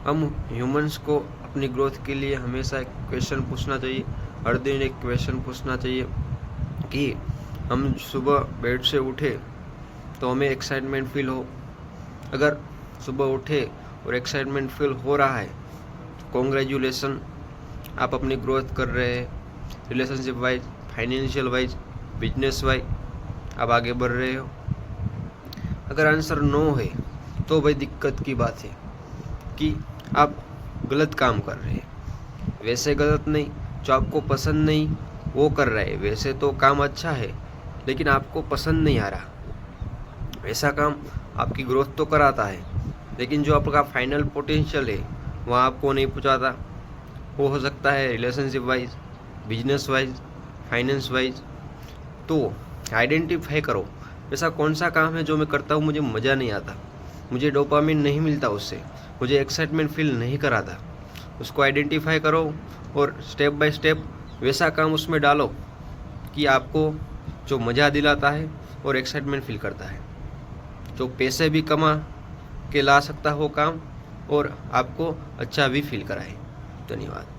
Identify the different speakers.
Speaker 1: हम ह्यूमंस को अपनी ग्रोथ के लिए हमेशा एक क्वेश्चन पूछना चाहिए, हर दिन एक क्वेश्चन पूछना चाहिए कि हम सुबह बेड से उठे तो हमें एक्साइटमेंट फील हो। अगर सुबह उठे और एक्साइटमेंट फील हो रहा है तो कॉन्ग्रेचुलेसन, आप अपनी ग्रोथ कर रहे हैं। Relationship wise, financial wise, business wise आप आगे बढ़ रहे हो। अगर आंसर नो है तो भाई दिक्कत की बात है कि आप गलत काम कर रहे हैं। वैसे गलत नहीं, जो आपको पसंद नहीं वो कर रहे हैं। वैसे तो काम अच्छा है लेकिन आपको पसंद नहीं आ रहा। ऐसा काम आपकी ग्रोथ तो कराता है लेकिन जो आपका फाइनल पोटेंशियल है वहाँ आपको नहीं पहुँचाता। वो हो सकता है relationship wise, business wise, finance wise. तो आइडेंटिफाई करो ऐसा कौन सा काम है जो मैं करता हूँ मुझे मज़ा नहीं आता, मुझे डोपामिन नहीं मिलता उससे, मुझे एक्साइटमेंट फील नहीं कराता। उसको आइडेंटिफाई करो और स्टेप बाय स्टेप वैसा काम उसमें डालो कि आपको जो मज़ा दिलाता है और एक्साइटमेंट फील करता है, जो पैसे भी कमा के ला सकता हो काम और आपको अच्छा भी फील कराए। धन्यवाद।